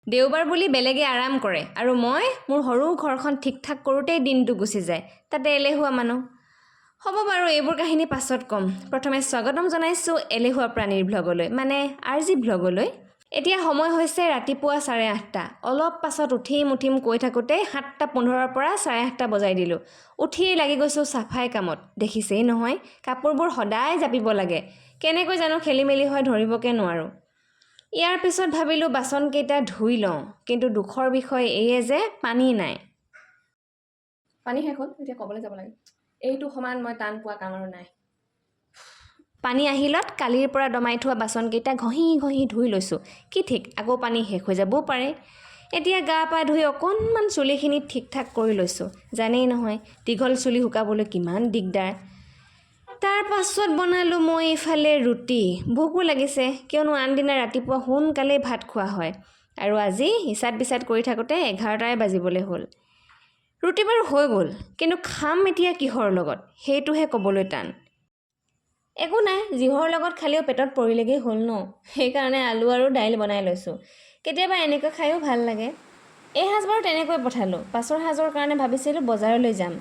দেওবাৰ বুলি বেলেগে আৰাম কৰে আৰু মই মোৰ সৰু ঘৰখন ঠিক ঠাক কৰোঁতেই দিনটো গুচি যায়। তাতে এলেহুৱা মানুহ। হ'ব বাৰু, এইবোৰ কাহিনী পাছত ক'ম। প্ৰথমে স্বাগতম জনাইছোঁ এলেহুৱা প্ৰাণীৰ ভ্লগলৈ, মানে RG ভ্লগলৈ। এতিয়া সময় হৈছে ৰাতিপুৱা 8:30। অলপ পাছত উঠিম কৈ থাকোঁতে 7:15 পৰা 8:30 বজাই দিলোঁ। উঠিয়েই লাগি গৈছোঁ চাফাই কামত। দেখিছেই নহয়, কাপোৰবোৰ সদায় জাপিব লাগে। কেনেকৈ জানো খেলি মেলি হয় ধৰিবকে নোৱাৰোঁ। ইয়াৰ পিছত ভাবিলোঁ বাচনকেইটা ধুই লওঁ, কিন্তু দুখৰ বিষয় এইয়ে যে পানী নাই। পানী শেষ হ'ল, এতিয়া ক'বলৈ যাব লাগে। এইটো সমান মই টান পোৱা কাম আৰু নাই। পানী আহিলত কালিৰ পৰা দমাই থোৱা বাচনকেইটা ঘঁহি ধুই লৈছোঁ। কি ঠিক আকৌ পানী শেষ হৈ যাবও পাৰে। এতিয়া গা পা ধুই অকণমান চুলিখিনি ঠিক ঠাক কৰি লৈছোঁ। জানেই নহয় দীঘল চুলি শুকাবলৈ কিমান দিগদাৰ। তাৰ পাছত বনালোঁ মই এইফালে ৰুটি। ভোকো লাগিছে, কিয়নো আনদিনা ৰাতিপুৱা সোনকালেই ভাত খোৱা হয়। আৰু আজি হিচাপ বিচাপ কৰি থাকোঁতে 11টাই বাজিবলৈ হ'ল। ৰুটি বাৰু হৈ গ'ল, কিন্তু খাম এতিয়া কিহৰ লগত সেইটোহে ক'বলৈ টান। একো নাই, যিহৰ লগত খালেও পেটত পৰিলেগৈ হ'ল ন। সেইকাৰণে আলু আৰু দাইল বনাই লৈছোঁ। কেতিয়াবা এনেকৈ খায়ো ভাল লাগে। এই সাজ বাৰু তেনেকৈ পঠালোঁ। পাছৰ সাজৰ কাৰণে ভাবিছিলোঁ বজাৰলৈ যাম,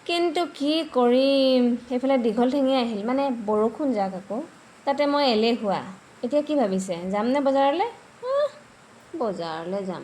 কিন্তু কি কৰিম, সেইফালে দীঘল ঠেঙি আহিল, মানে বৰষুণ যাক আকৌ। তাতে মই এলেহুৱা। এতিয়া কি ভাবিছে, যামনে বজাৰলৈ? বজাৰলৈ যাম।